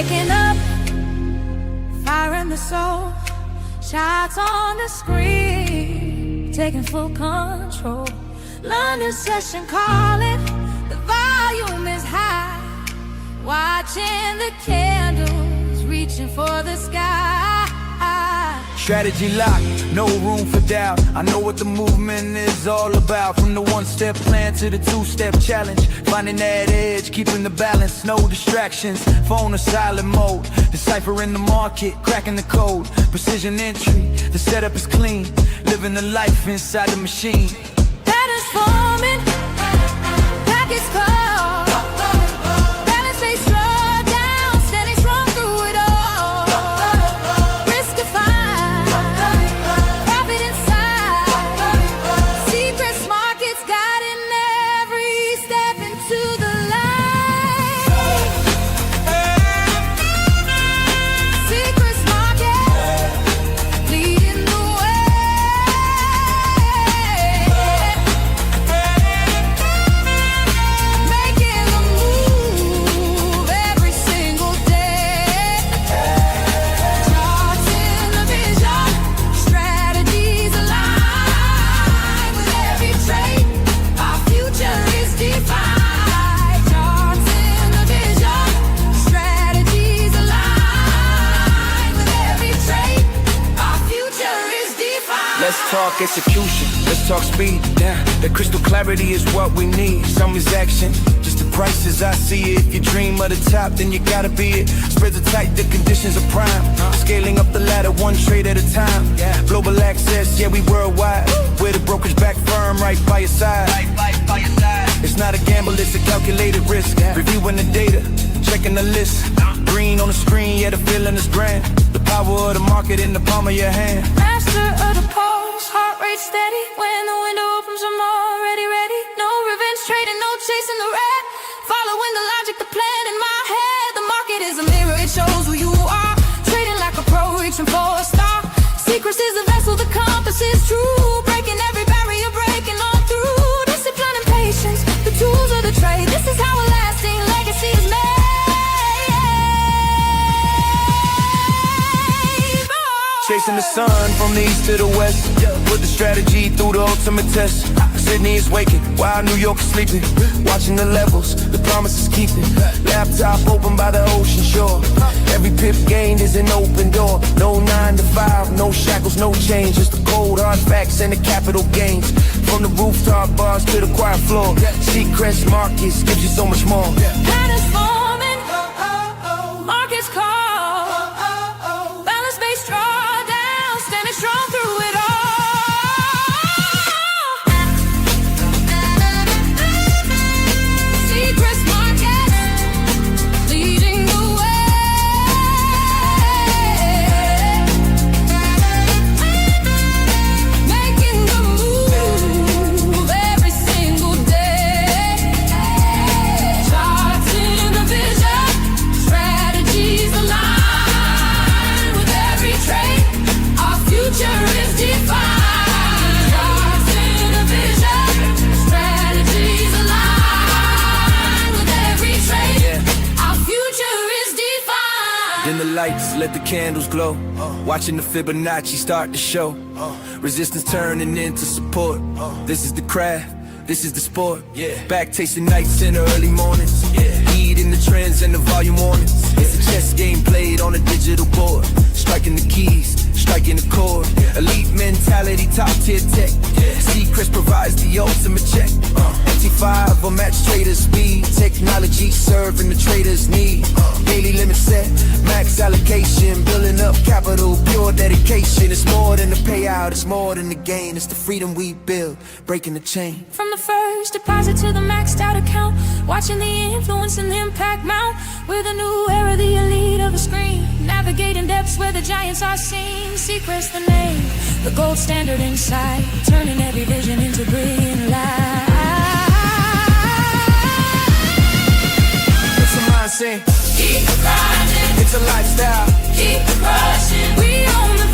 waking up, fire in the soul, shots on the screen, taking full control. London session calling, the volume is high, watching the candles reaching for the sky. Strategy locked, no room for doubt. I know what the movement is all about. From the one-step plan to the two-step challenge, finding that edge, keeping the balance, no distractions. Phone or silent mode, deciphering the market, cracking the code. Precision entry, the setup is clean. Living the life inside the machine. Patterns forming, packets called. Balance base draw down, standing strong through it all. Risk defined, profit inside. Seacrest Markets guiding every step into the light. Seacrest Markets leading the way. Making a move every single day. Charts in the vision, strategies align with every trade. Our future is defined. Charts in the vision, strategies align with every trade. Our future is defined. Let's talk execution, let's talk speed. Yeah, the crystal clarity is what we need. Some is action, just the prices I see it. If you dream of the top, then you gotta be it. Spreads are tight, the conditions are prime. Scaling up the ladder, one trade at a time. Global access, yeah, we worldwide. We're the brokerage back firm, right by your side. It's not a gamble, it's a calculated risk. Reviewing the data, checking the list. Green on the screen, yeah, the feeling is grand. The power of the market in the palm of your hand. Master of the pulse, heart rate steady. When the window opens, I'm already ready. No revenge trading, no chasing the rat. Following the logic, the plan in my head. The market is a mirror, it shows who you are. Trading like a pro, reaching for a star. Seacrest is the vessel, the compass is true. Breaking every barrier, breaking on through. Discipline and patience, the tools of the trade. This is how a lasting legacy is made. Chasing the sun from the east to the west. Put the strategy through the ultimate test. Sydney is waking while New York is sleeping. Watching the levels, the promise is keeping. Laptop open by the ocean shore. Every pip gained is an open door. No 9 to 5, no shackles, no change. Just the cold hard facts and the capital gains. From the rooftop bars to the choir floor. Seacrest Markets gives you so much more. Patterns forming, markets call. Balance base draw down, standing strong through it all. Seacrest Markets leading the way. Making the move every single day. Charts in the vision, strategies align with every trade. Our future is defined. Charts in the vision, strategies align with every trade. Our future is defined. Then the lights, let the candles glow. Watching the Fibonacci start to show. Resistance turning into support. This is the craft, this is the sport. Back tasting nights in the early mornings. Heat in the trends and the volume warnings. It's a chess game played on a digital board. Striking the keys, striking the chord. Elite mentality, top tier tech. Seacrest provides the ultimate check. MT5 or match trader speed. Technology serving the traders' need. Daily limit set, max allocation. Building up capital, pure dedication. It's more than the payout, it's more than the gain. It's the freedom we build, breaking the chain. From the first deposit to the maxed out account, watching the influence and impact mount. We're the new era, the elite of the screen. Navigating depths where the giants are seen. Seacrest the name, the gold standard inside. Turning every vision into brilliant light. It's a mindset, Keep grinding, it's a lifestyle. keep crushing. We own the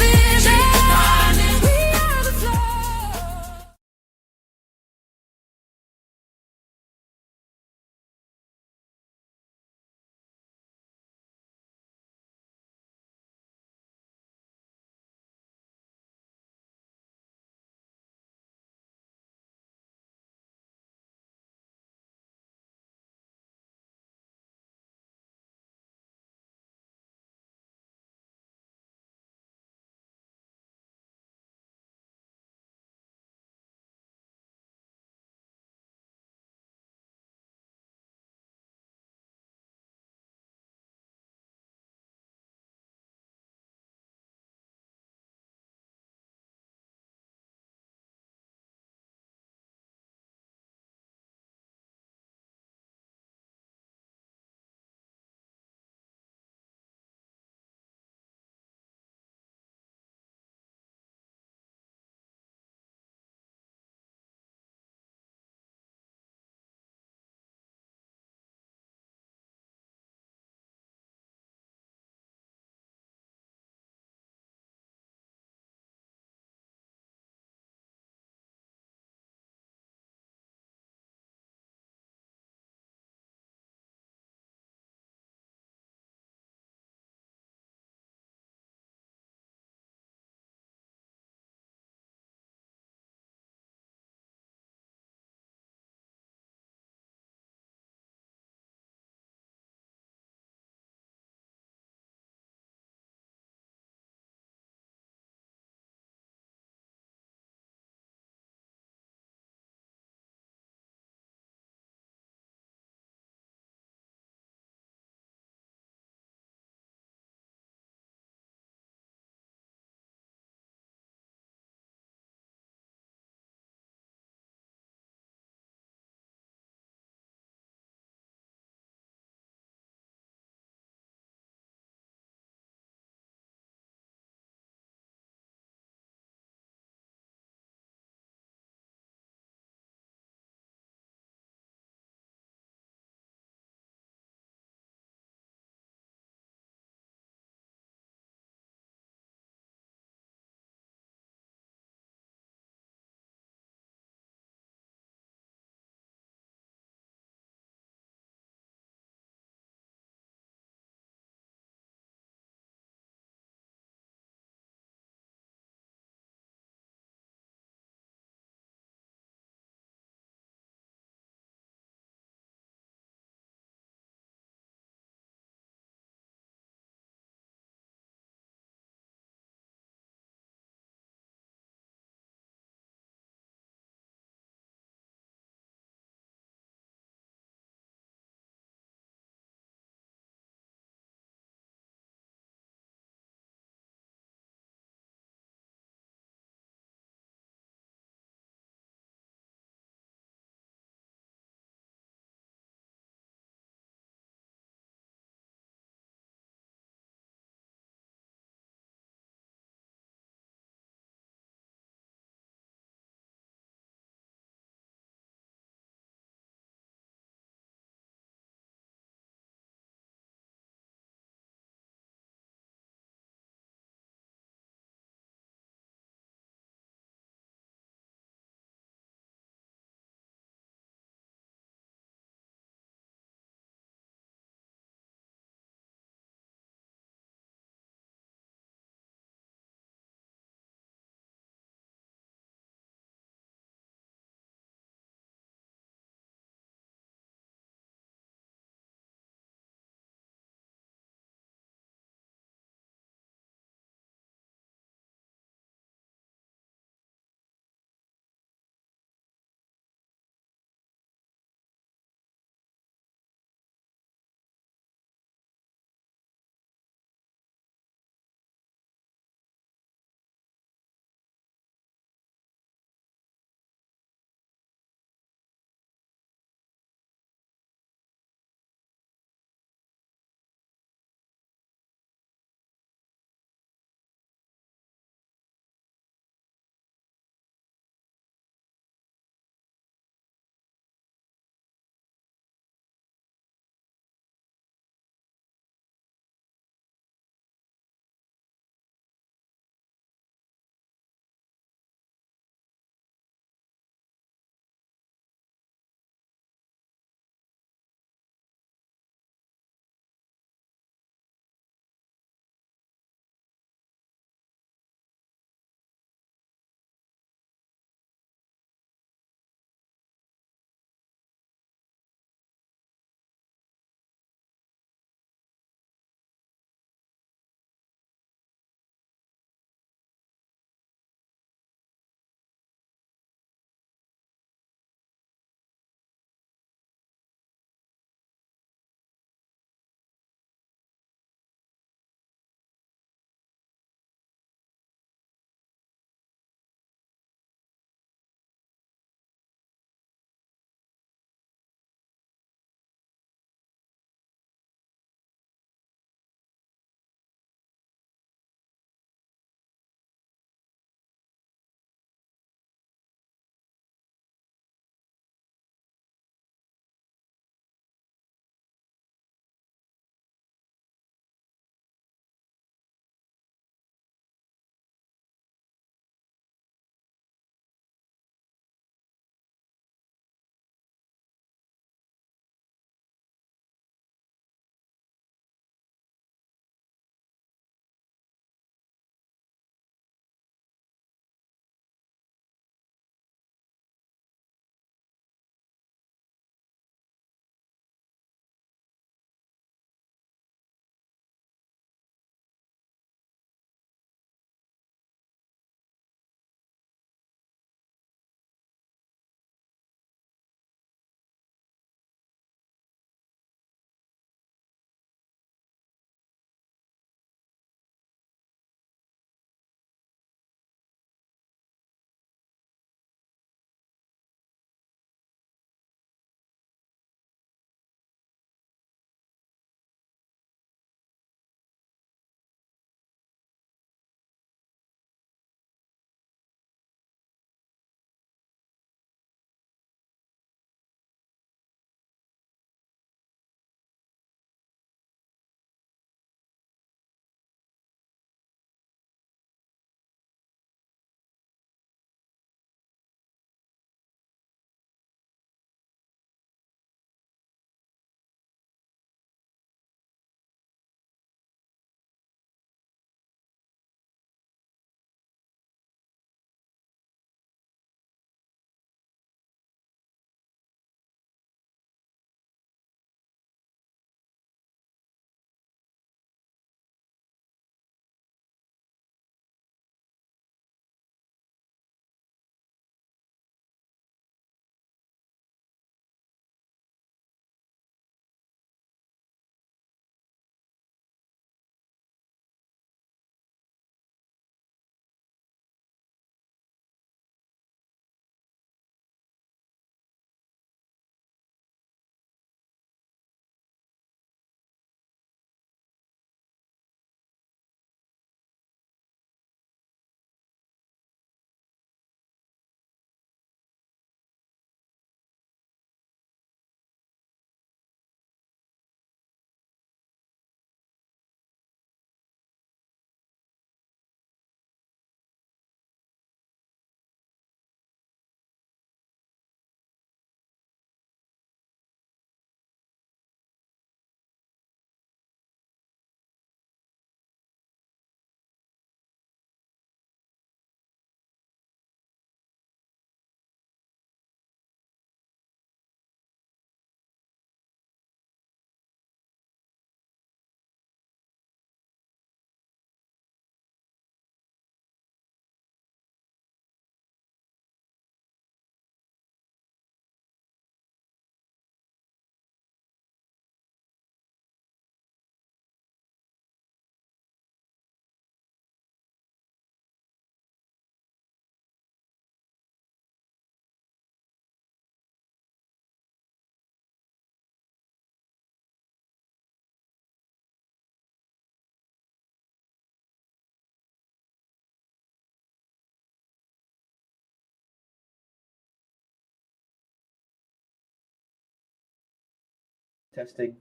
Testing.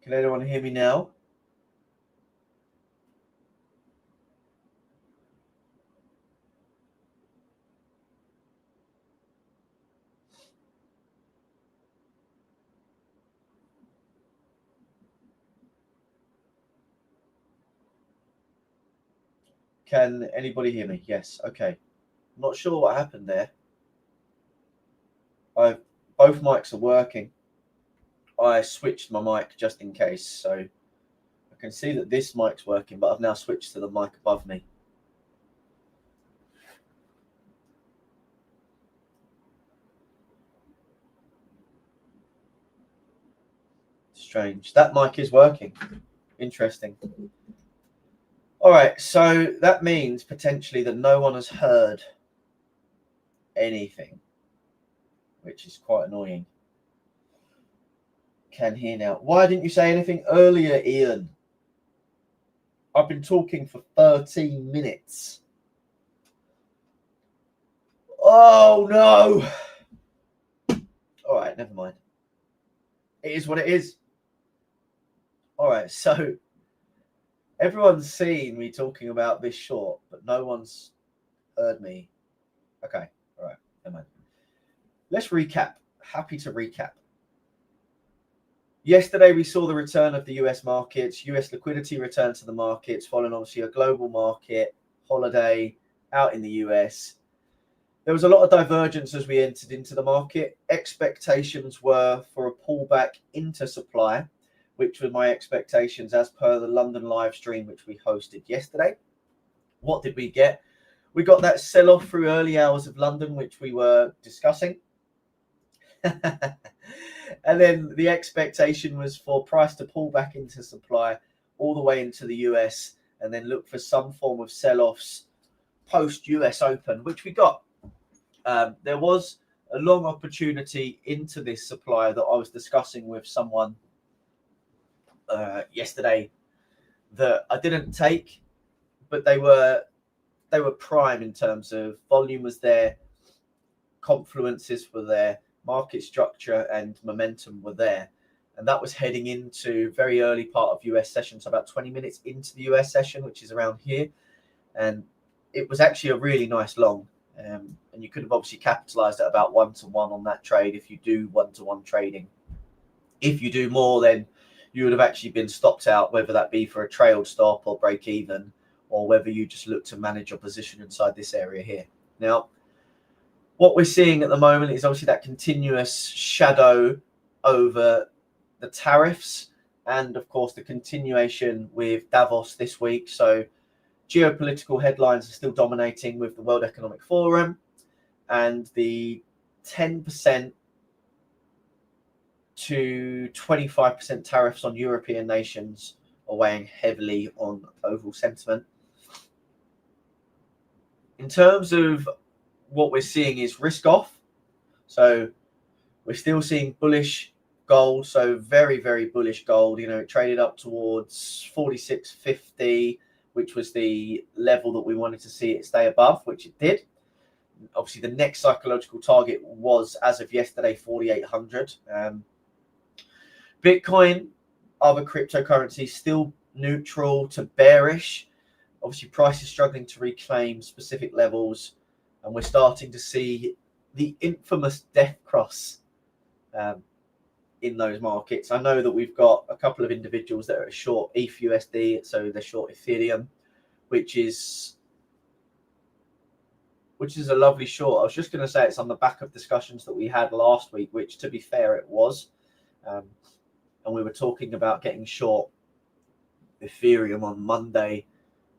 Can anyone hear me now? Can anybody hear me? Yes. Okay. Not sure what happened there. Both mics are working. I switched my mic just in case, so I can see that this mic's working, but I've now switched to the mic above me. Strange. That mic is working. Interesting. All right, so that means potentially that no one has heard anything, which is quite annoying. Can hear now. Why didn't you say anything earlier, Ian? I've been talking for 13 minutes. Oh, no. All right, never mind. It is what it is. All right, so everyone's seen me talking about this short, but no one's heard me. Okay, all right, never mind. Let's recap. Happy to recap. Yesterday, we saw the return of the US markets. US liquidity returned to the markets, following obviously a global market holiday out in the US. There was a lot of divergence as we entered into the market. Expectations were for a pullback into supply, which were my expectations as per the London live stream, which we hosted yesterday. What did we get? We got that sell-off through early hours of London, which we were discussing. And then the expectation was for price to pull back into supply all the way into the US and then look for some form of sell-offs post US Open, which we got. There was a long opportunity into this supply that I was discussing with someone yesterday that I didn't take, but they were prime in terms of volume was there, confluences were there, market structure and momentum were there, and that was heading into very early part of US session, so about 20 minutes into the US session, which is around here, and it was actually a really nice long, and you could have obviously capitalized at about 1-to-1 on that trade if you do 1-to-1 trading. If you do more, then you would have actually been stopped out, whether that be for a trailed stop or break even, or whether you just look to manage your position inside this area here. Now, what we're seeing at the moment is obviously that continuous shadow over the tariffs and, of course, the continuation with Davos this week. So geopolitical headlines are still dominating with the World Economic Forum, and the 10% to 25% tariffs on European nations are weighing heavily on overall sentiment. In terms of what we're seeing is risk off. So we're still seeing bullish gold. So very, very bullish gold. You know, it traded up towards 46.50, which was the level that we wanted to see it stay above, which it did. Obviously, the next psychological target was, as of yesterday, 4,800. Bitcoin, other cryptocurrencies, still neutral to bearish. Obviously, price is struggling to reclaim specific levels, and we're starting to see the infamous death cross in those markets. I know that we've got a couple of individuals that are short ETH USD, so they're short Ethereum, which is a lovely short. I was just going to say it's on the back of discussions that we had last week, which, to be fair, it was. And we were talking about getting short Ethereum on Monday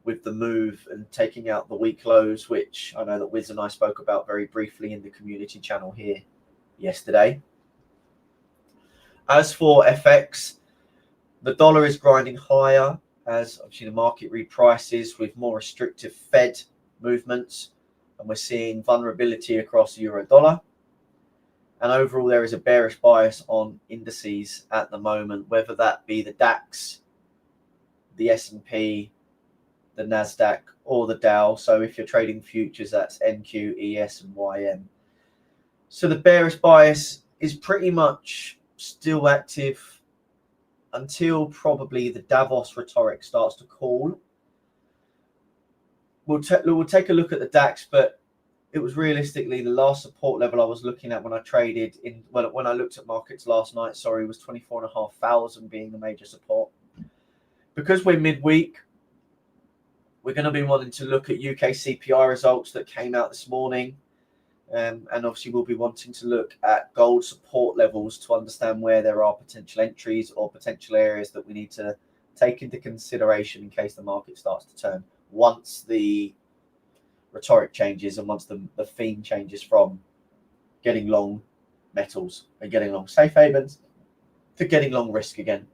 with the move and taking out the week lows, which I know that Wiz and I spoke about very briefly in the community channel here yesterday. As for FX, the dollar is grinding higher as obviously the market reprices with more restrictive Fed movements, and we're seeing vulnerability across euro dollar. And overall, there is a bearish bias on indices at the moment, whether that be the DAX, the S&P, the NASDAQ, or the Dow. So if you're trading futures, that's NQ, ES, and YM. So the bearish bias is pretty much still active until probably the Davos rhetoric starts to cool. We'll take a look at the DAX, but it was realistically the last support level I was looking at when I traded in, well, when I looked at markets last night, sorry, was 24,500 being the major support. Because we're midweek, we're going to be wanting to look at UK CPI results that came out this morning. And obviously we'll be wanting to look at gold support levels to understand where there are potential entries or potential areas that we need to take into consideration in case the market starts to turn once the rhetoric changes and once the theme changes from getting long metals and getting long safe havens to getting long risk again.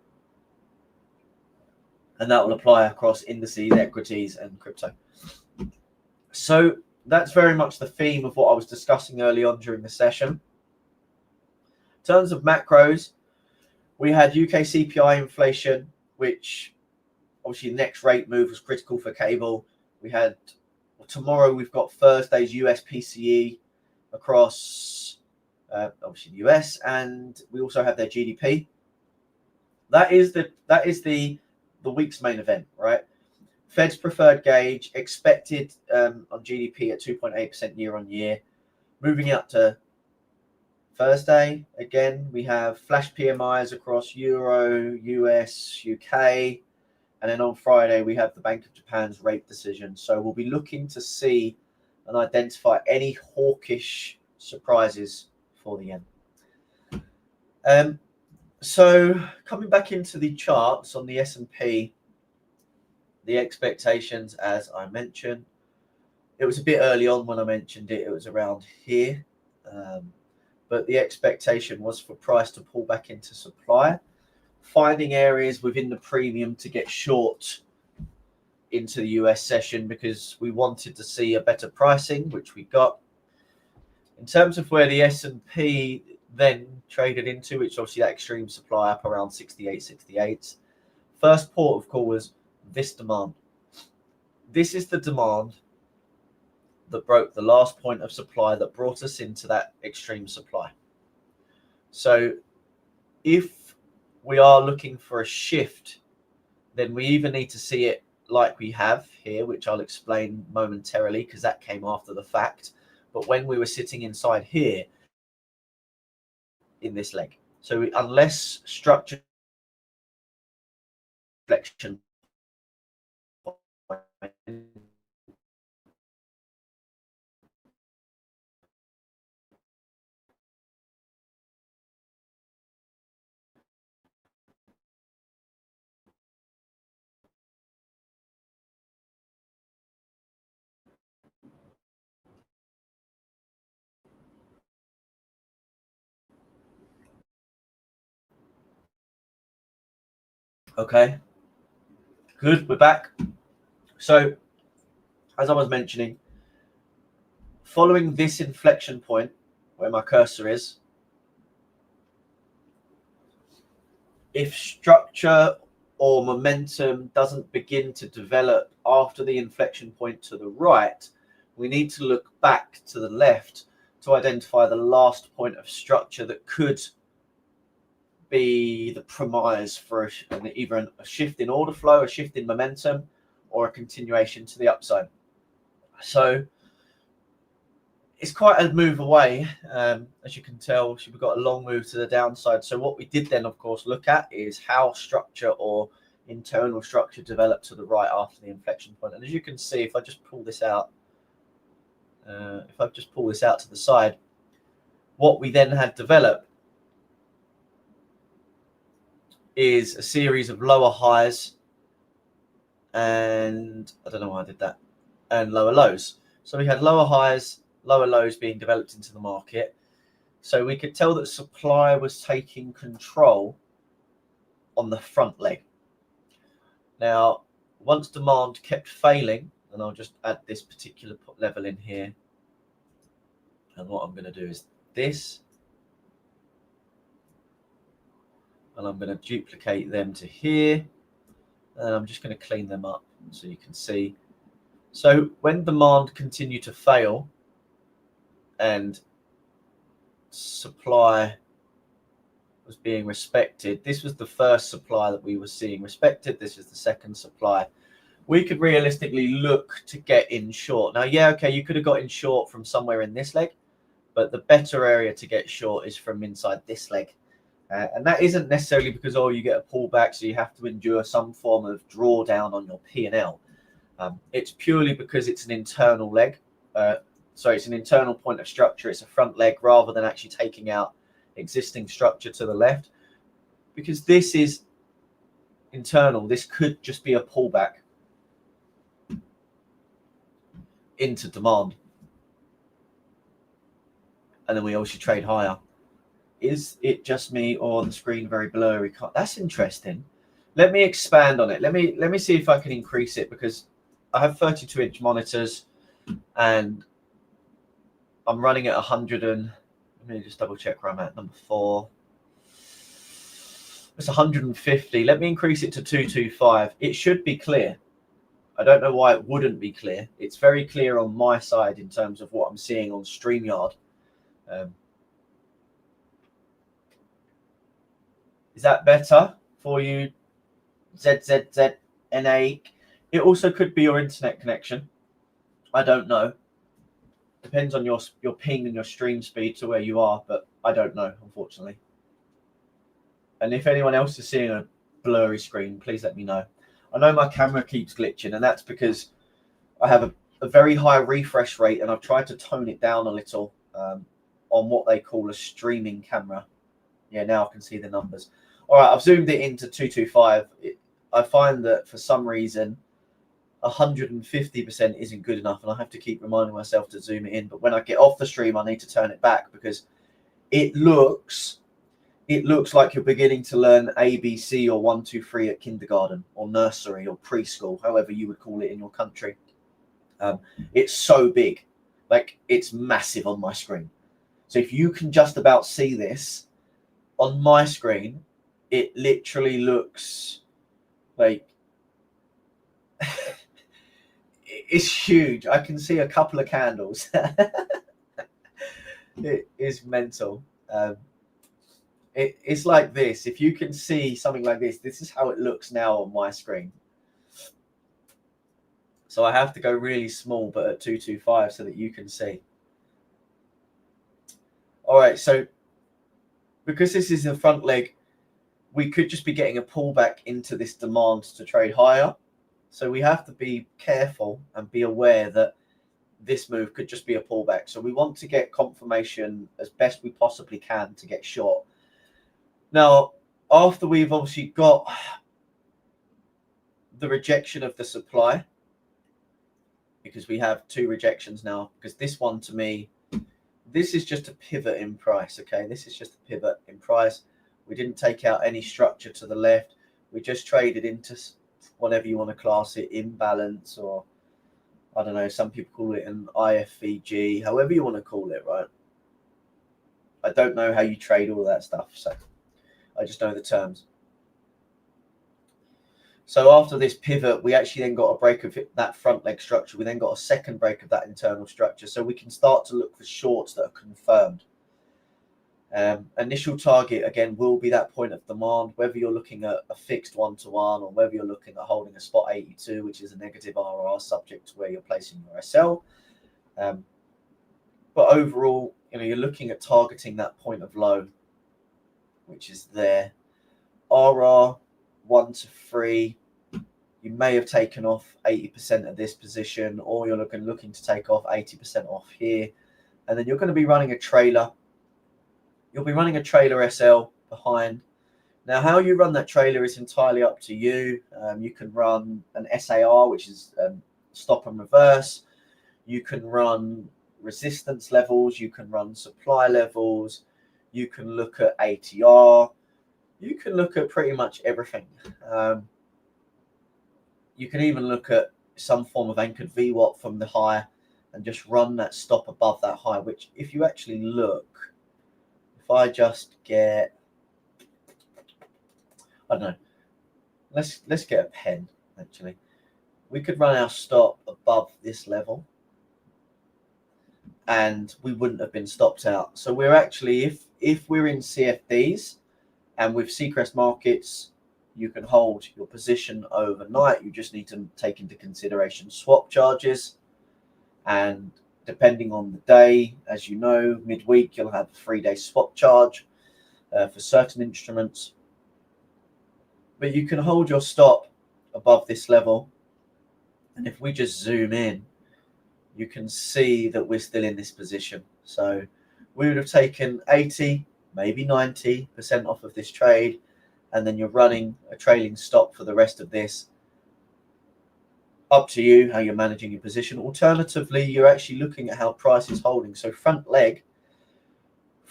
And that will apply across indices, equities, and crypto. So that's very much the theme of what I was discussing early on during the session. In terms of macros, we had UK CPI inflation, which obviously the next rate move was critical for cable. We had tomorrow, we've got Thursday's US PCE across obviously the US, and we also have their GDP. That is the week's main event, right? Fed's preferred gauge expected on GDP at 2.8% year on year. Moving out to Thursday, again, we have flash PMIs across Euro, US, UK. And then on Friday, we have the Bank of Japan's rate decision. So we'll be looking to see and identify any hawkish surprises for the yen. So coming back into the charts on the S&P, the expectations, as I mentioned, it was a bit early on when I mentioned it. It was around here. But the expectation was for price to pull back into supply, finding areas within the premium to get short into the US session because we wanted to see a better pricing, which we got. In terms of where the S&P then traded into, which obviously that extreme supply up around 68. First port of call was this demand. This is the demand that broke the last point of supply that brought us into that extreme supply. So if we are looking for a shift, then we either need to see it like we have here, which I'll explain momentarily because that came after the fact. But when we were sitting inside here in this leg, so unless structure flexion, okay, good, we're back. So as I was mentioning, following this inflection point where my cursor is, if structure or momentum doesn't begin to develop after the inflection point to the right, we need to look back to the left to identify the last point of structure that could be the premise for either a shift in order flow, a shift in momentum, or a continuation to the upside. So it's quite a move away, as you can tell. We've got a long move to the downside. So what we did then, of course, look at is how structure or internal structure developed to the right after the inflection point. And as you can see, if I just pull this out, to the side, what we then had developed is a series of lower highs and I don't know why I did that, and lower lows. So we had lower highs, lower lows being developed into the market. So we could tell that supply was taking control on the front leg. Now, once demand kept failing, and I'll just add this particular level in here. And what I'm going to do is this. And I'm going to duplicate them to here. And I'm just going to clean them up so you can see. So when demand continued to fail and supply was being respected. This was the first supply that we were seeing respected. This is the second supply. We could realistically look to get in short. Now, yeah, okay, you could have got in short from somewhere in this leg, but the better area to get short is from inside this leg. And that isn't necessarily because, oh, you get a pullback, so you have to endure some form of drawdown on your P&L. It's purely because it's an internal leg. It's an internal point of structure. It's a front leg rather than actually taking out existing structure to the left. Because this is internal, this could just be a pullback into demand. And then we also trade higher. Is it just me or the screen very blurry? That's interesting. Let me expand on it. Let me see if I can increase it, because I have 32-inch monitors and I'm running at 100 and let me just double check where I'm at. Number 4. It's 150. Let me increase it to 225. It should be clear. I don't know why it wouldn't be clear. It's very clear on my side in terms of what I'm seeing on StreamYard. Is that better for you? ZZZNA. It also could be your internet connection. I don't know. Depends on your ping and your stream speed to where you are, but I don't know, unfortunately. And if anyone else is seeing a blurry screen, please let me know. I know my camera keeps glitching, and that's because I have a very high refresh rate, and I've tried to tone it down a little on what they call a streaming camera. Yeah, now I can see the numbers. All right, I've zoomed it into 225. I find that for some reason 150% isn't good enough, and I have to keep reminding myself to zoom it in. But when I get off the stream, I need to turn it back, because it looks like you're beginning to learn ABC or 1, 2, 3 at kindergarten or nursery or preschool, however you would call it in your country. It's so big, like it's massive on my screen. So if you can just about see this on my screen, it literally looks like it's huge. I can see a couple of candles. It is mental. It's like this. If you can see something like this, this is how it looks now on my screen. So I have to go really small, but at 225 so that you can see. All right, so because this is the front leg, we could just be getting a pullback into this demand to trade higher. So we have to be careful and be aware that this move could just be a pullback. So we want to get confirmation as best we possibly can to get short. Now, after we've obviously got the rejection of the supply, because we have 2 rejections now, because this one to me, this is just a pivot in price, okay? This is just a pivot in price. We didn't take out any structure to the left. We just traded into whatever you want to class it, imbalance, or I don't know, some people call it an IFVG, however you want to call it, right? I don't know how you trade all that stuff, so I just know the terms. So after this pivot, we actually then got a break of that front leg structure. We then got a second break of that internal structure. So we can start to look for shorts that are confirmed. Initial target, again, will be that point of demand, whether you're looking at a fixed 1-to-1 or whether you're looking at holding a spot 82, which is a negative RR subject to where you're placing your SL. But overall, you're looking at targeting that point of low, which is there. RR 1 to 3, you may have taken off 80% of this position, or you're looking to take off 80% off here, and then you're going to be running a trailer. You'll be running a trailer SL behind. Now, how you run that trailer is entirely up to you. You can run an SAR, which is stop and reverse. You can run resistance levels. You can run supply levels. You can look at ATR. You can look at pretty much everything. You can even look at some form of anchored VWAP from the high and just run that stop above that high, which if you actually look, if I just get, I don't know, let's get a pen, actually. We could run our stop above this level and we wouldn't have been stopped out. So we're actually, if we're in CFDs, And with Seacrest Markets, you can hold your position overnight. You just need to take into consideration swap charges. And depending on the day, as you know, midweek, you'll have a 3-day swap charge for certain instruments. But you can hold your stop above this level. And if we just zoom in, you can see that we're still in this position. So we would have taken 80, maybe 90% off of this trade, and then you're running a trailing stop for the rest of this. Up to you how you're managing your position. Alternatively, you're actually looking at how price is holding. So front leg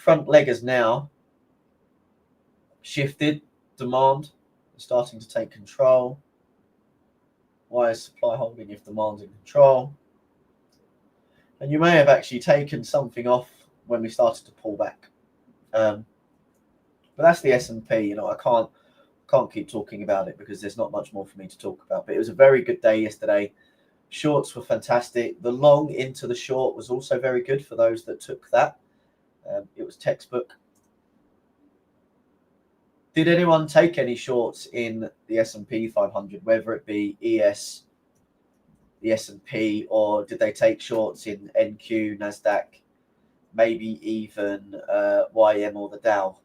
has now shifted. Demand is starting to take control. Why is supply holding if demand's in control? And you may have actually taken something off when we started to pull back. But that's the S&P. You know, I can't keep talking about it because there's not much more for me to talk about. But it was a very good day yesterday. Shorts were fantastic. The long into the short was also very good for those that took that. It was textbook. Did anyone take any shorts in the S&P 500, whether it be ES, the S&P, or did they take shorts in NQ, NASDAQ, maybe even YM or the Dow?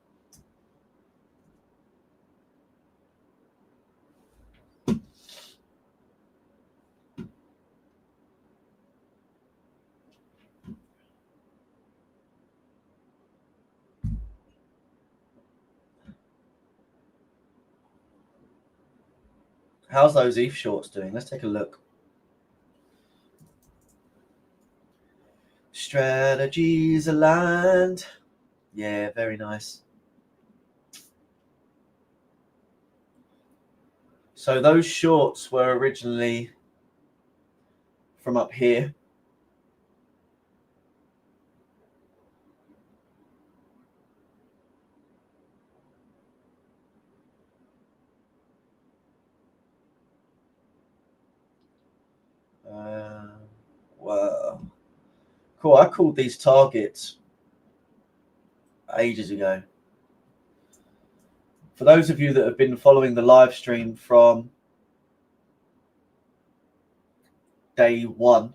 How's those ETH shorts doing? Let's take a look. Strategies aligned. Yeah, very nice. So those shorts were originally from up here. Wow. Cool. I called these targets ages ago. For those of you that have been following the live stream from day one,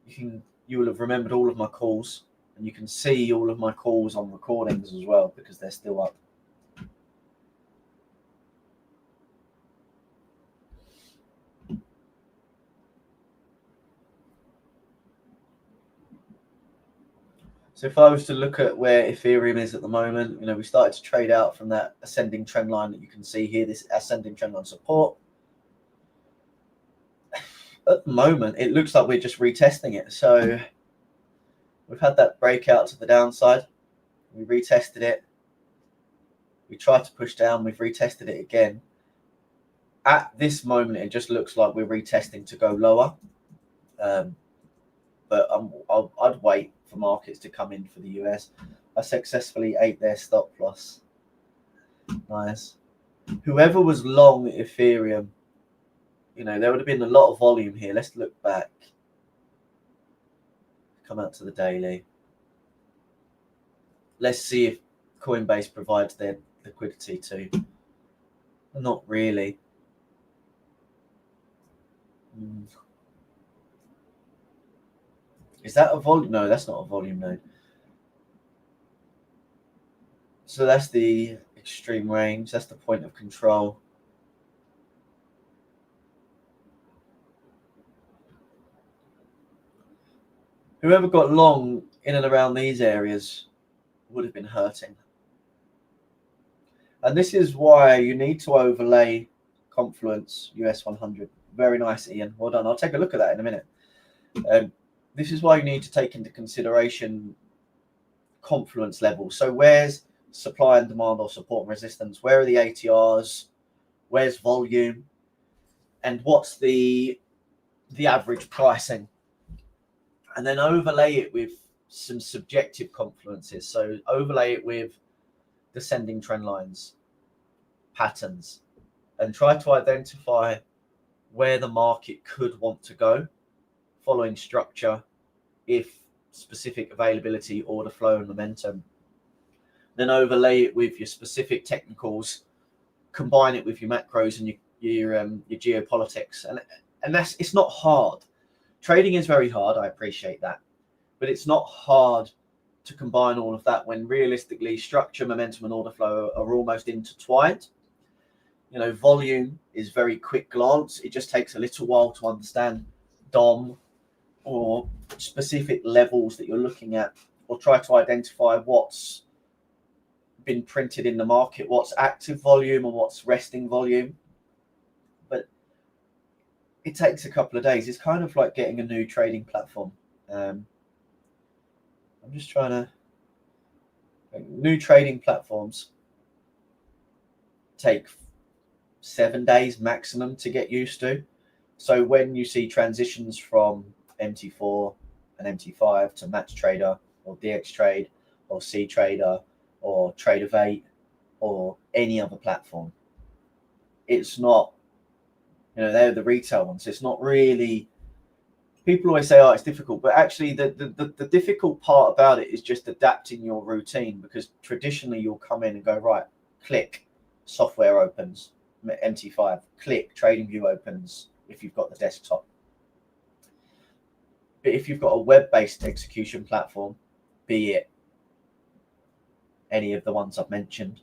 you will have remembered all of my calls, and you can see all of my calls on recordings as well because they're still up. So if I was to look at where Ethereum is at the moment, you know, we started to trade out from that ascending trend line that you can see here, this ascending trend line support. At the moment, it looks like we're just retesting it. So we've had that breakout to the downside. We retested it. We tried to push down. We've retested it again. At this moment, it just looks like we're retesting to go lower. But I'd wait for markets to come in for the US. I successfully ate their stop loss. Nice. Whoever was long Ethereum, you know, there would have been a lot of volume here. Let's look back. Come out to the daily. Let's see if Coinbase provides their liquidity too. Not really. Is that a volume? No, that's not a volume node. So that's the extreme range. That's the point of control. Whoever got long in and around these areas would have been hurting. And this is why you need to overlay Confluence US 100. Very nice, Ian. Well done. I'll take a look at that in a minute. This is why you need to take into consideration confluence levels. So where's supply and demand or support and resistance? Where are the ATRs? Where's volume? And what's the average pricing? And then overlay it with some subjective confluences. So overlay it with descending trend lines, patterns, and try to identify where the market could want to go following structure, if specific availability, order flow, and momentum then overlay it with your specific technicals, combine it with your macros and your geopolitics, and it's not hard. Trading is very hard, I appreciate that, but it's not hard to combine all of that when realistically structure, momentum, and order flow are almost intertwined. You know, volume is very quick glance. It just takes a little while to understand DOM or specific levels that you're looking at, or try to identify what's been printed in the market, what's active volume and what's resting volume. But it takes a couple of days. It's kind of like getting a new trading platform. I'm just trying to... New trading platforms take 7 days maximum to get used to. So when you see transitions from MT4 and MT5 to Match Trader or DX Trade or C Trader or Trade of 8 or any other platform, it's not, you know, they're the retail ones. It's not really, people always say, oh, it's difficult, but actually the difficult part about it is just adapting your routine, because traditionally you'll come in and go, right, click, software opens, MT5, click, trading view opens if you've got the desktop. But if you've got a web-based execution platform, be it any of the ones I've mentioned,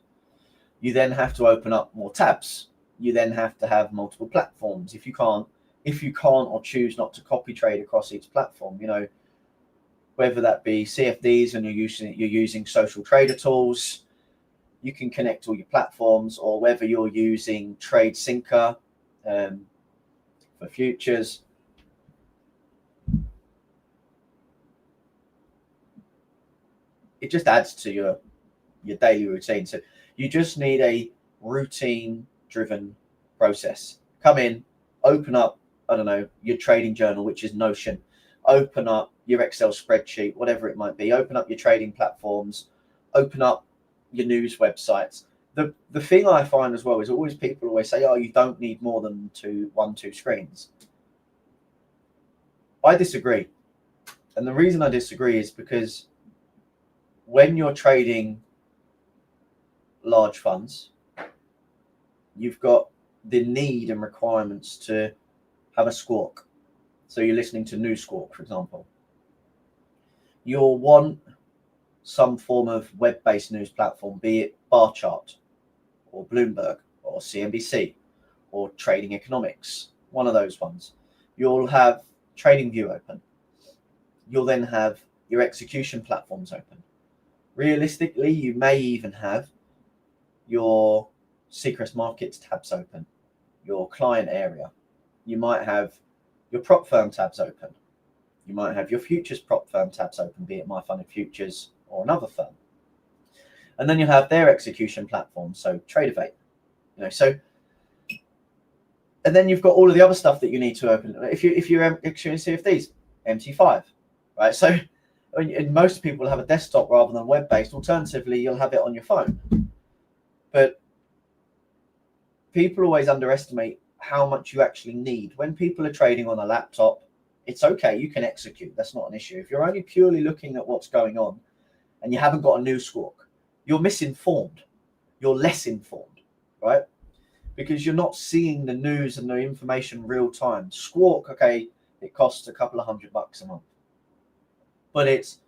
you then have to open up more tabs. You then have to have multiple platforms. If you can't or choose not to copy trade across each platform, you know, whether that be CFDs and you're using social trader tools, you can connect all your platforms, or whether you're using Trade Syncer for futures. It just adds to your daily routine. So you just need a routine driven process. Come in, open up, I don't know, your trading journal, which is Notion, open up your Excel spreadsheet, whatever it might be, open up your trading platforms, open up your news websites. The thing I find as well is always people always say, oh, you don't need more than two screens. I disagree. And the reason I disagree is because when you're trading large funds, you've got the need and requirements to have a squawk. So you're listening to News Squawk, for example. You'll want some form of web-based news platform, be it Bar Chart or Bloomberg or CNBC or Trading Economics, one of those ones. You'll have Trading View open. You'll then have your execution platforms open. Realistically, you may even have your Seacrest Markets tabs open, your client area. You might have your prop firm tabs open. You might have your futures prop firm tabs open, be it My Funded Futures or another firm. And then you have their execution platform, so Trade of 8. You know, so, and then you've got all of the other stuff that you need to open. If you're issuing CFDs, MT5, right? So, and most people have a desktop rather than web-based. Alternatively, you'll have it on your phone. But people always underestimate how much you actually need. When people are trading on a laptop, it's okay, you can execute. That's not an issue. If you're only purely looking at what's going on and you haven't got a news squawk, you're misinformed. You're less informed, right? Because you're not seeing the news and the information real time. Squawk, okay, it costs a couple of $100 a month, but it's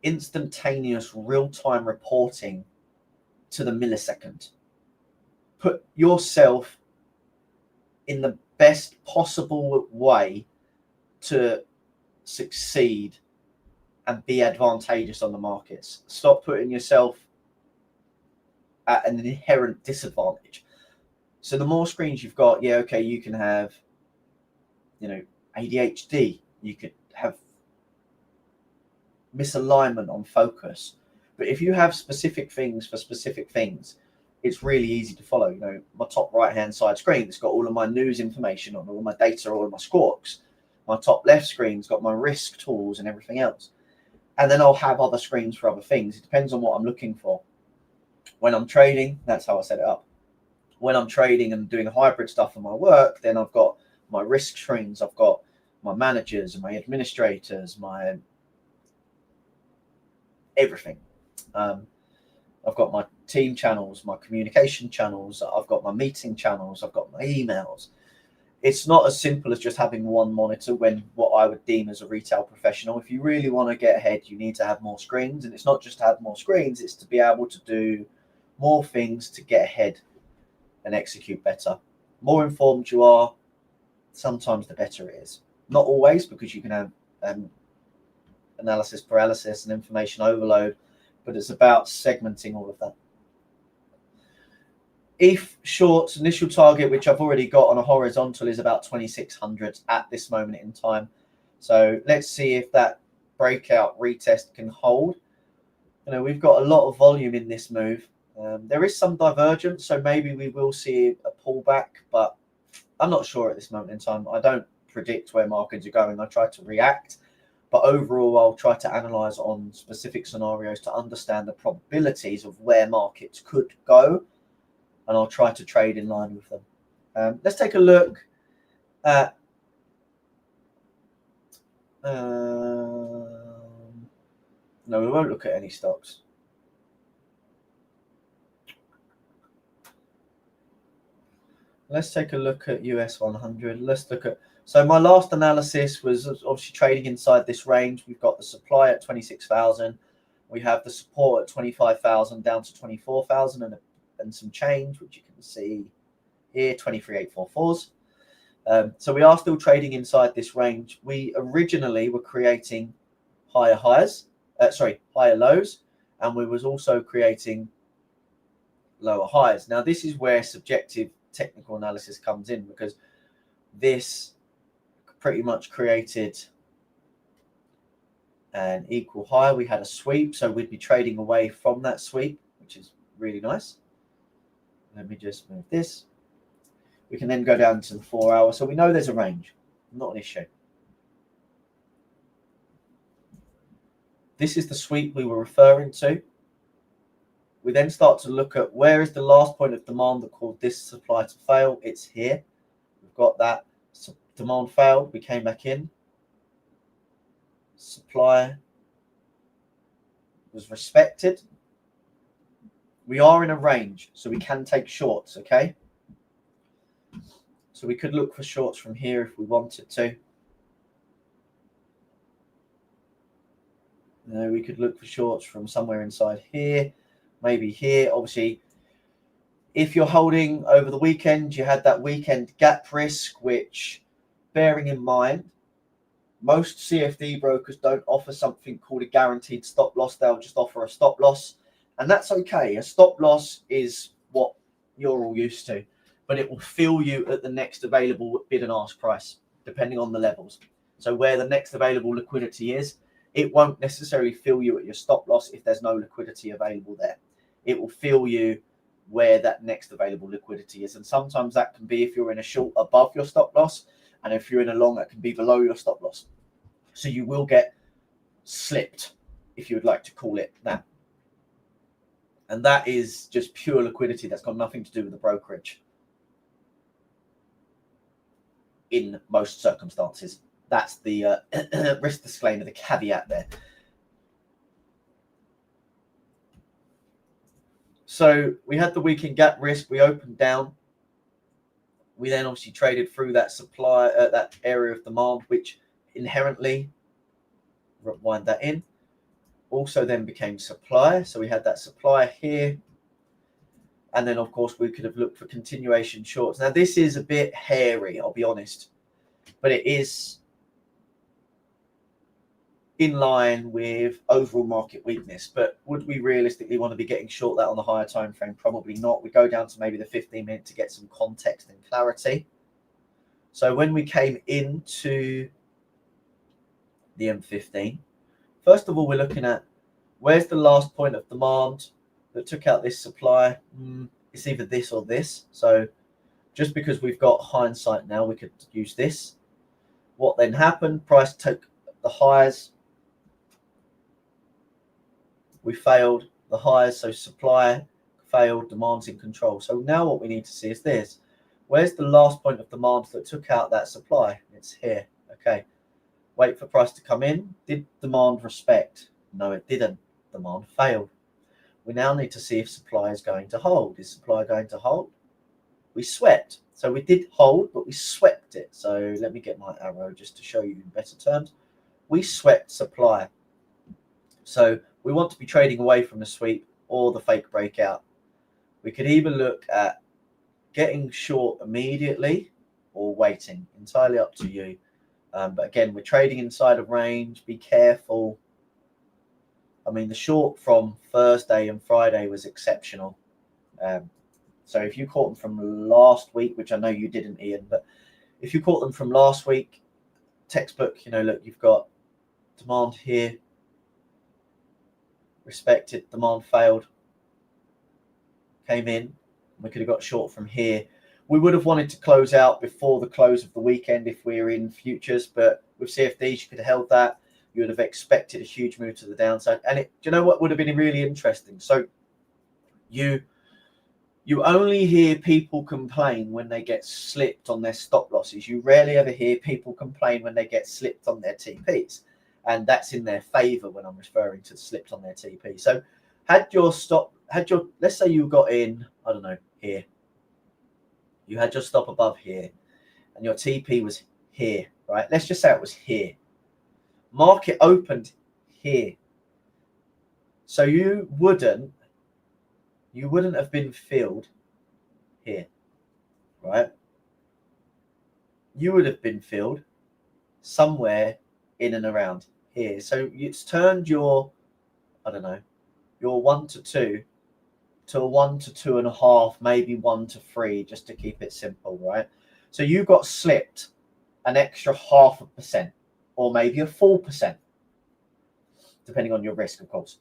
instantaneous real-time reporting to the millisecond. Put yourself in the best possible way to succeed and be advantageous on the markets. Stop putting yourself at an inherent disadvantage. So the more screens you've got, yeah, okay, you can have, you know, ADHD, you could have misalignment on focus. But if you have specific things for specific things, it's really easy to follow. You know, my top right-hand side screen, it's got all of my news information on, all my data, all of my squawks. My top left screen's got my risk tools and everything else. And then I'll have other screens for other things. It depends on what I'm looking for. When I'm trading, that's how I set it up. When I'm trading and doing hybrid stuff for my work, then I've got my risk screens, I've got my managers and my administrators, my everything. I've got my team channels, my communication channels, I've got my meeting channels, I've got my emails. It's not as simple as just having one monitor when what I would deem as a retail professional. If you really want to get ahead, you need to have more screens. And it's not just to have more screens, it's to be able to do more things to get ahead and execute better. More informed you are, sometimes the better it is. Not always, because you can have analysis paralysis and information overload, but it's about segmenting all of that. If shorts initial target, which I've already got on a horizontal, is about 2600 at this moment in time. So let's see if that breakout retest can hold. You know, we've got a lot of volume in this move. There is some divergence, so maybe we will see a pullback, but I'm not sure at this moment in time. I don't predict where markets are going. I try to react, but overall, I'll try to analyze on specific scenarios to understand the probabilities of where markets could go, and I'll try to trade in line with them. Let's take a look at no, we won't look at any stocks. Let's take a look at US 100. Let's look at, so my last analysis was obviously trading inside this range. We've got the supply at 26,000. We have the support at 25,000 down to 24,000 and some change, which you can see here, 23,844s. So we are still trading inside this range. We originally were creating higher lows, and we was also creating lower highs. Now this is where subjective technical analysis comes in, because this pretty much created an equal high. We had a sweep, so we'd be trading away from that sweep, which is really nice. Let me just move this. We can then go down to the 4 hour, so we know there's a range, not an issue. This is the sweep we were referring to. We then start to look at where is the last point of demand that caused this supply to fail. It's here. We've got that. So demand failed. We came back in. Supply was respected. We are in a range, so we can take shorts, okay? So we could look for shorts from here if we wanted to. We could look for shorts from somewhere inside here. Maybe here. Obviously, if you're holding over the weekend, you had that weekend gap risk, which, bearing in mind, most CFD brokers don't offer something called a guaranteed stop loss. They'll just offer a stop loss, and that's okay. A stop loss is what you're all used to, but it will fill you at the next available bid and ask price, depending on the levels. So where the next available liquidity is, it won't necessarily fill you at your stop loss if there's no liquidity available there. It will fill you where that next available liquidity is. And sometimes that can be if you're in a short above your stop loss, and if you're in a long, that can be below your stop loss. So you will get slipped, if you would like to call it that. And that is just pure liquidity. That's got nothing to do with the brokerage in most circumstances. That's the risk disclaimer, the caveat there. So we had the weekend gap risk. We opened down. We then obviously traded through that supply, that area of demand, which inherently, rewind that in, also then became supply. So we had that supply here. And then, of course, we could have looked for continuation shorts. Now, this is a bit hairy, I'll be honest, but it is in line with overall market weakness. But would we realistically want to be getting short that on the higher time frame? Probably not. We go down to maybe the 15-minute to get some context and clarity. So when we came into the M15, first of all, we're looking at where's the last point of demand that took out this supply. It's either this or this. So just because we've got hindsight now, we could use this. What then happened? Price took the highs. We failed the highs, so supply failed, demand's in control. So now what we need to see is this. Where's the last point of demand that took out that supply? It's here. Okay. Wait for price to come in. Did demand respect? No, it didn't. Demand failed. We now need to see if supply is going to hold. Is supply going to hold? We swept. So we did hold, but we swept it. So let me get my arrow just to show you in better terms. We swept supply. So we want to be trading away from the sweep or the fake breakout. We could either look at getting short immediately or waiting. Entirely up to you. But again, we're trading inside of range. Be careful. I mean, the short from Thursday and Friday was exceptional. So if you caught them from last week, which I know you didn't, Ian, but if you caught them from last week, textbook, you know, look, you've got demand here, respected, demand failed, came in, we could have got short from here. We would have wanted to close out before the close of the weekend if we were in futures, but with CFDs, you could have held that. You would have expected a huge move to the downside. And do you know what would have been really interesting? So you only hear people complain when they get slipped on their stop losses. You rarely ever hear people complain when they get slipped on their TPs. And that's in their favor when I'm referring to slipped on their TP. So let's say you got in, I don't know, here. You had your stop above here and your TP was here, right? Let's just say it was here. Market opened here. So you wouldn't have been filled here, right? You would have been filled somewhere in and around here. So it's turned your, I don't know, your 1 to 2 to a 1 to 2.5, maybe 1 to 3, just to keep it simple, right? So you got slipped an extra 0.5% or maybe a 4%, depending on your risk, of course.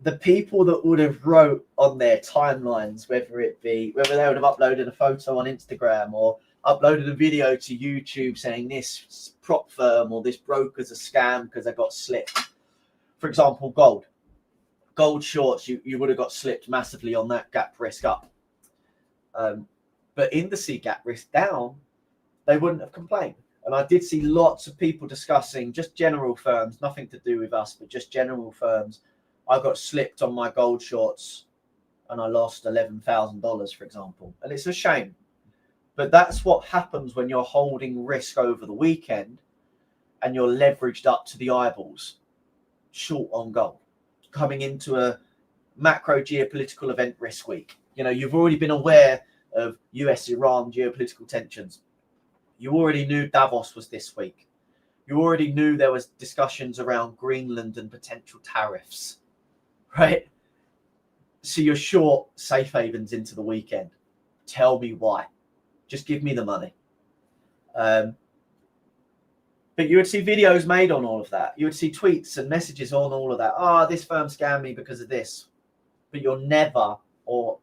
The people that would have wrote on their timelines, whether they would have uploaded a photo on Instagram or uploaded a video to YouTube saying this prop firm or this broker's a scam because they got slipped. For example, gold shorts, you would have got slipped massively on that gap risk up. But indice gap risk down, they wouldn't have complained. And I did see lots of people discussing just general firms, nothing to do with us, but just general firms. I got slipped on my gold shorts and I lost $11,000, for example. And it's a shame. But that's what happens when you're holding risk over the weekend and you're leveraged up to the eyeballs, short on gold, coming into a macro geopolitical event risk week. You know, you've already been aware of US-Iran geopolitical tensions. You already knew Davos was this week. You already knew there was discussions around Greenland and potential tariffs, right? So you're short safe havens into the weekend. Tell me why. Just give me the money. But you would see videos made on all of that. You would see tweets and messages on all of that. Oh, this firm scammed me because of this. But you're never, or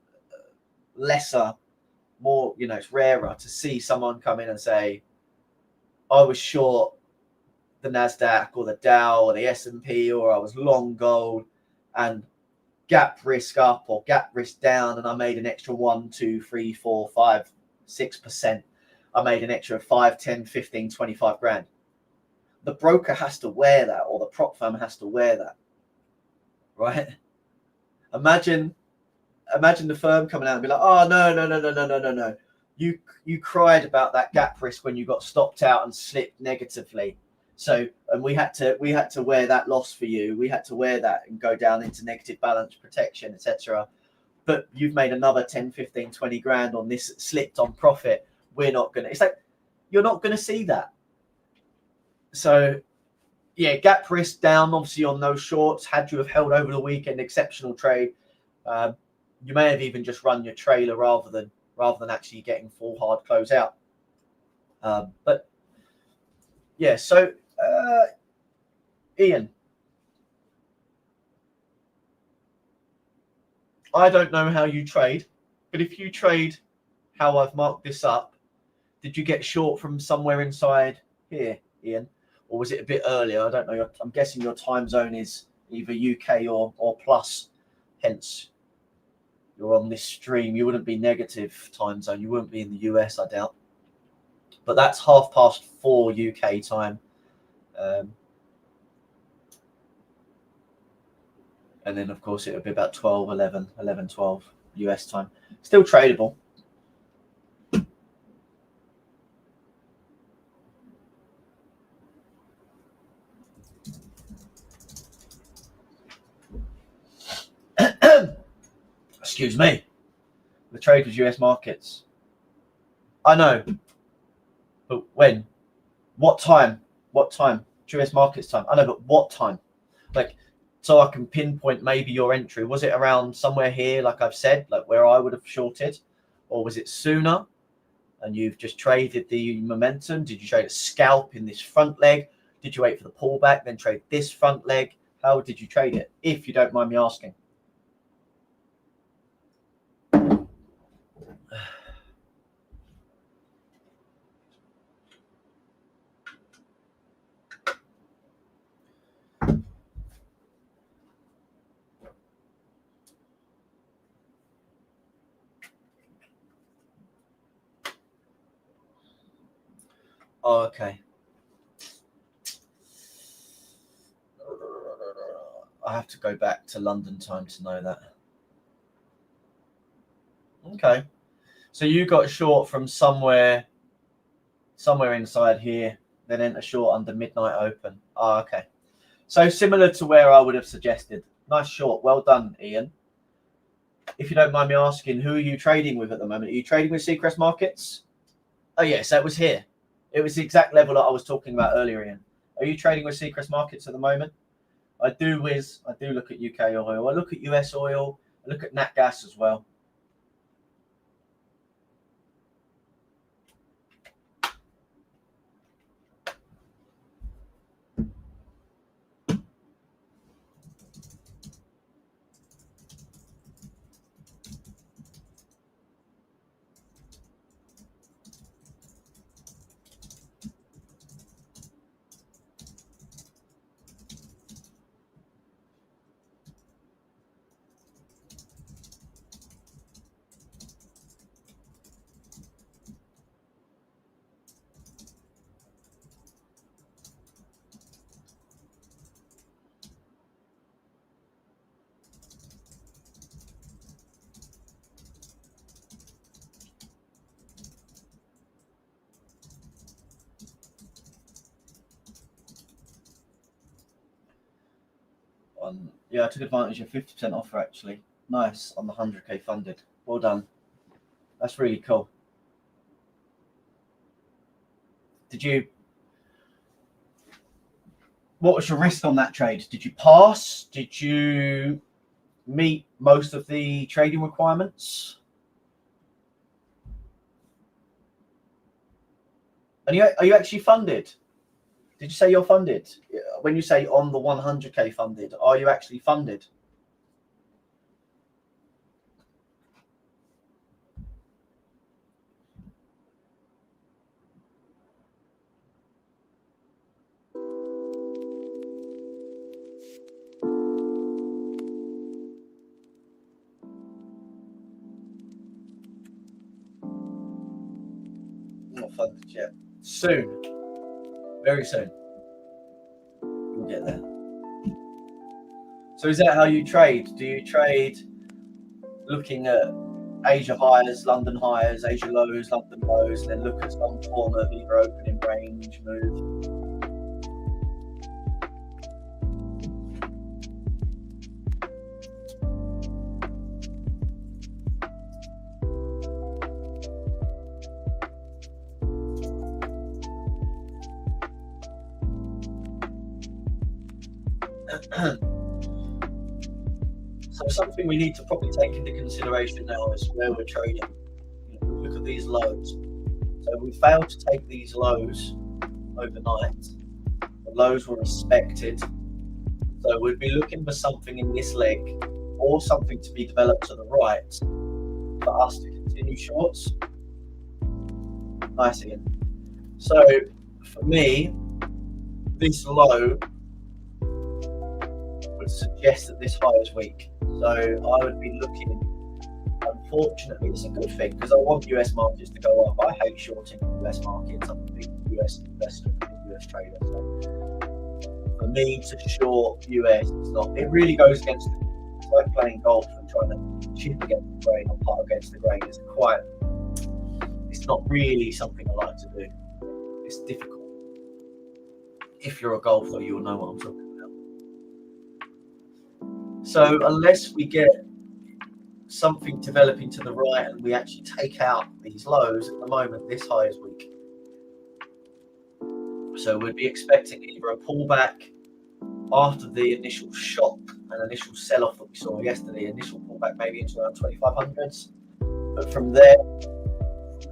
lesser, more, you know, it's rarer to see someone come in and say, I was short the NASDAQ or the Dow or the S&P, or I was long gold and gap risk up or gap risk down, and I made an extra 1, 2, 3, 4, 5, 6%. I made an extra 5, 10, 15, 25 grand. The broker has to wear that, or the prop firm has to wear that, right? Imagine the firm coming out and be like, oh, no. You cried about that gap risk when you got stopped out and slipped negatively. So, and we had to wear that loss for you. We had to wear that and go down into negative balance protection, etc. But you've made another 10, 15, 20 grand on this, slipped on profit. We're not going to, it's like, you're not going to see that. So yeah, gap risk down, obviously on those shorts. Had you have held over the weekend, exceptional trade. You may have even just run your trailer rather than actually getting full hard close out. But yeah, so Ian, I don't know how you trade, but if you trade how I've marked this up, did you get short from somewhere inside here, Ian? Or was it a bit earlier? I don't know. I'm guessing your time zone is either UK or plus, hence you're on this stream. You wouldn't be negative time zone. You wouldn't be in the US, I doubt. But that's 4:30 UK time. And then, of course, it would be about 12, 11, 12 US time. Still tradable. Excuse me. The trade was US markets. I know. But when? What time? What time? US markets time. I know, but what time? Like, so I can pinpoint maybe your entry. Was it around somewhere here, like I've said, like where I would have shorted? Or was it sooner and you've just traded the momentum? Did you trade a scalp in this front leg? Did you wait for the pullback, then trade this front leg? How did you trade it, if you don't mind me asking? Oh, okay. I have to go back to London time to know that. Okay. So you got short from somewhere inside here, then enter short under midnight open. Oh, okay. So similar to where I would have suggested. Nice short. Well done, Ian. If you don't mind me asking, who are you trading with at the moment? Are you trading with Seacrest Markets? Oh, yes, yeah, so it was here. It was the exact level that I was talking about earlier, Ian. Are you trading with Seacrest Markets at the moment? I do look at UK oil. I look at US oil. I look at nat gas as well. Yeah, I took advantage of 50% offer actually. Nice on the 100k funded. Well done. That's really cool. What was your risk on that trade? Did you pass? Did you meet most of the trading requirements? And are you actually funded? Did you say you're funded? When you say on the 100k funded, are you actually funded? Not funded yet. Soon. Very soon. We'll get there. So is that how you trade? Do you trade looking at Asia highs, London highs, Asia lows, London lows, and then look at some form of either opening range move? So something we need to probably take into consideration now is where we're trading. Look at these lows. So we failed to take these lows overnight. The lows were respected. So we'd be looking for something in this leg or something to be developed to the right for us to continue shorts. Nice again. So for me, this low would suggest that this high is weak. So I would be looking, unfortunately, it's a good thing because I want US markets to go up. I hate shorting US markets. I'm a big US investor, big US trader. So for me to short US, it really goes against It's like playing golf and trying to chip against the grain or putt against the grain. It's not really something I like to do. It's difficult. If you're a golfer, you'll know what I'm talking about. So unless we get something developing to the right and we actually take out these lows, at the moment this high is weak. So we'd be expecting either a pullback after the initial shock and initial sell-off that we saw yesterday, initial pullback maybe into around 2500s. But from there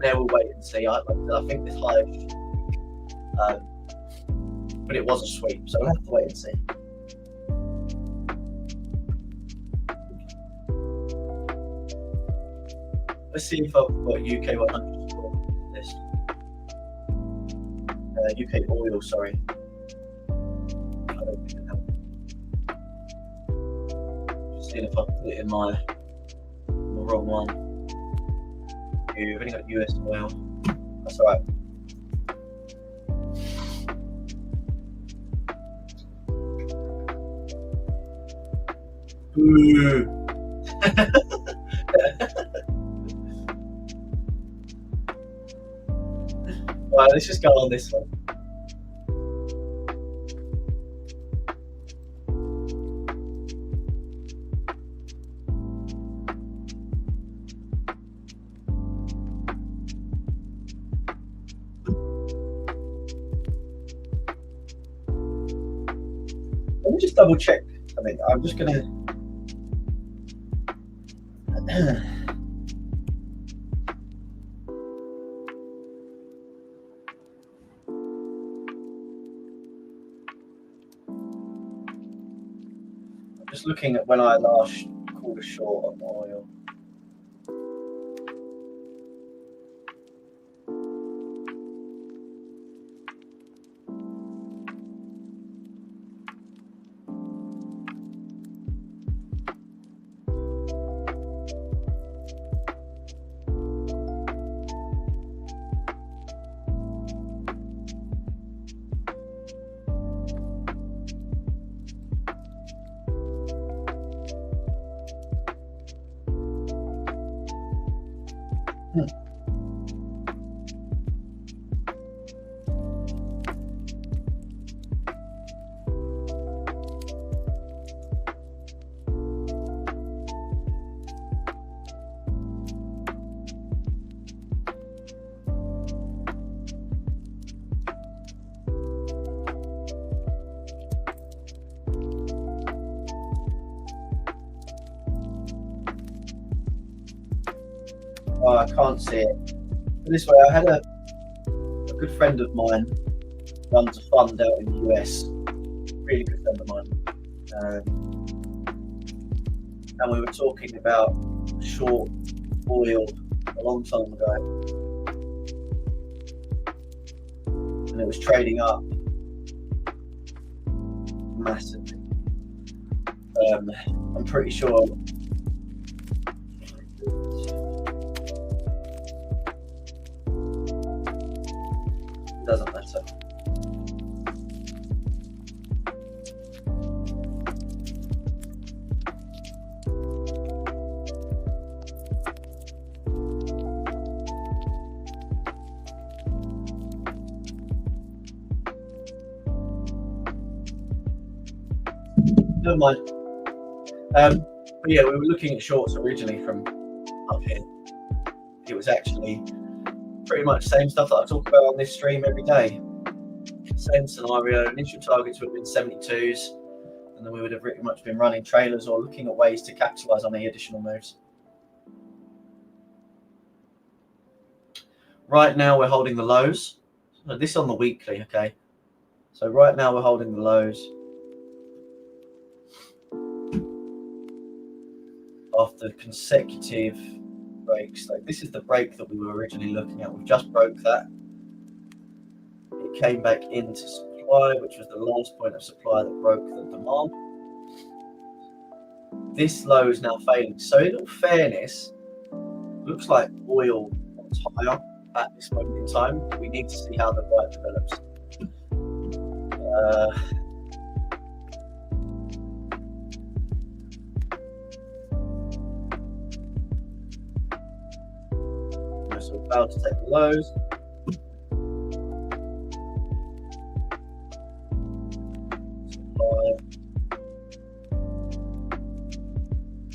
we'll wait and see. I think this high is but it was a sweep, so we'll have to wait and see. Let's see if I've got UK 100 score list. UK oil, sorry. I don't think it helped. Just seeing if I put it in the wrong one. You've only got US oil. That's alright. Ooh. Right, let's just go on this one. Let me just double check. I mean, I'm just gonna. Just looking at when I last called a short on oil. Oh, I can't see it. This way, I had a good friend of mine runs a fund out in the US. Really good friend of mine. And we were talking about short oil a long time ago. And it was trading up massively. I'm pretty sure. Doesn't matter. Never mind. But yeah, we were looking at shorts originally from up here. It was actually pretty much same stuff that I talk about on this stream every day. Same scenario. Initial targets would have been 72s, and then we would have pretty much been running trailers or looking at ways to capitalize on any additional moves. Right now we're holding the lows. So this on the weekly, okay? So right now we're holding the lows. After consecutive breaks. Like this is the break that we were originally looking at. We just broke that. It came back into supply, which was the last point of supply that broke the demand. This low is now failing. So in all fairness, looks like oil wants higher at this moment in time. We need to see how the right develops. so we failed to take the lows.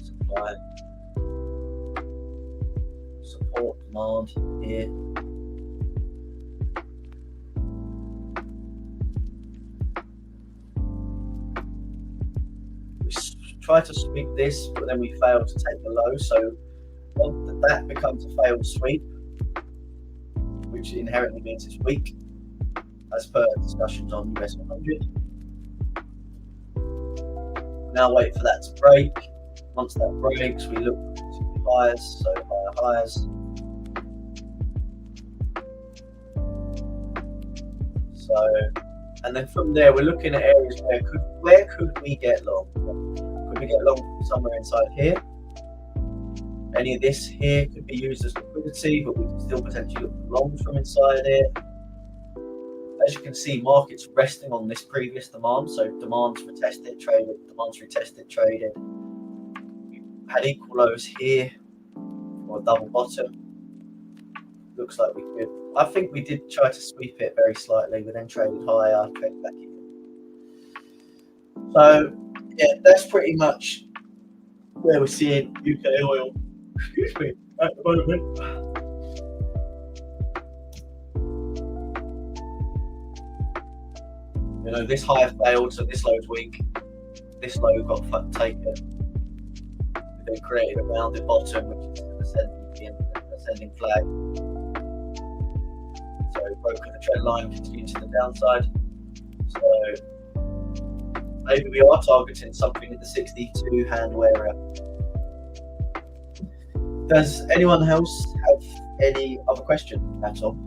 Supply. Support, demand here. We try to sweep this, but then we fail to take the low. So that becomes a failed sweep, which inherently means it's weak, as per discussions on US 100. Now wait for that to break. Once that breaks, we look to highs, so higher highs. So, and then from there, we're looking at areas where could we get long? Could we get long somewhere inside here? Any of this here could be used as liquidity, but we can still potentially look for longs from inside it. As you can see, markets resting on this previous demand. So demands retested, traded, demands retested, traded. We had equal lows here or a double bottom. Looks like we could. I think we did try to sweep it very slightly. We then traded higher, traded back in. So yeah, that's pretty much where we're seeing UK oil. Excuse me, at the moment. You know, this high failed, so this low's weak. This low got taken. We then created a rounded bottom, which is an ascending flag. So broken the trend line, continues to the downside. So maybe we are targeting something in the 62 handle area. Does anyone else have any other question at all?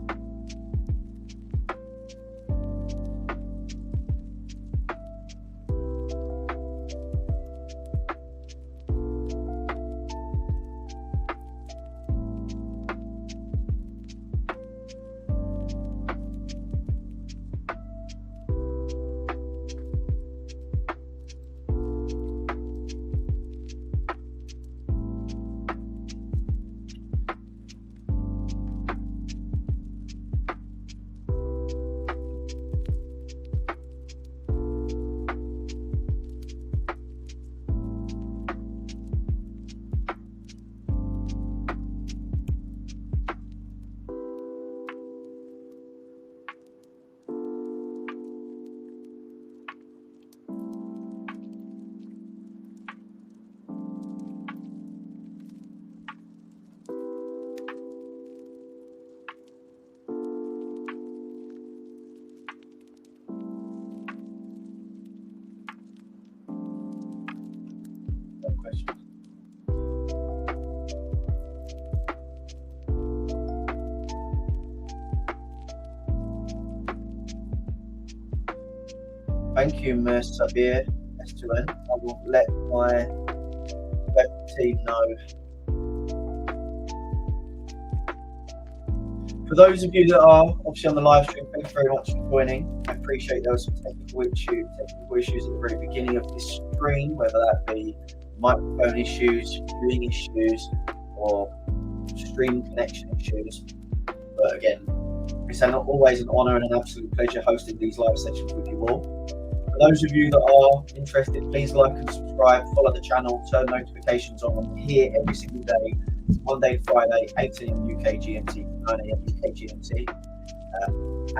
Thank you, Ms. Sabir, S2N. I will let my web team know. For those of you that are obviously on the live stream, thank you very much for joining. I appreciate there were some technical issues at the very beginning of this stream, whether that be microphone issues, viewing issues, or stream connection issues. But again, it's always an honour and an absolute pleasure hosting these live sessions with you all. For those of you that are interested, please like and subscribe, follow the channel, turn notifications on. I'm here every single day, Monday to Friday, 8 AM UK GMT, 9 AM UK GMT,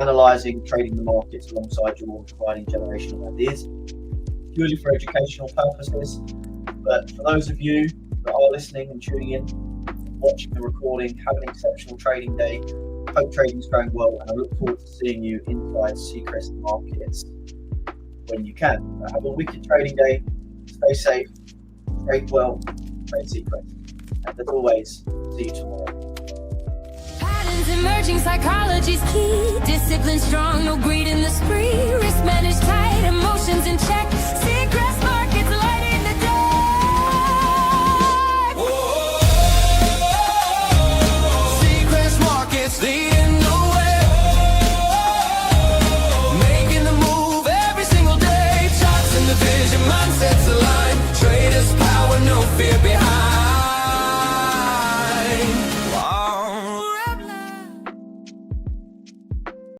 analysing, trading the markets alongside you all, providing generational ideas, purely for educational purposes. But for those of you that are listening and tuning in, watching the recording, have an exceptional trading day. Hope trading is going well, and I look forward to seeing you inside Seacrest Markets when you can. Have a wicked trading day. Stay safe, trade well, trade Seacrest. And as always, see you tomorrow. Patterns emerging, psychology's key. Discipline strong, no greed in the spree. Risk managed tight, emotions in check.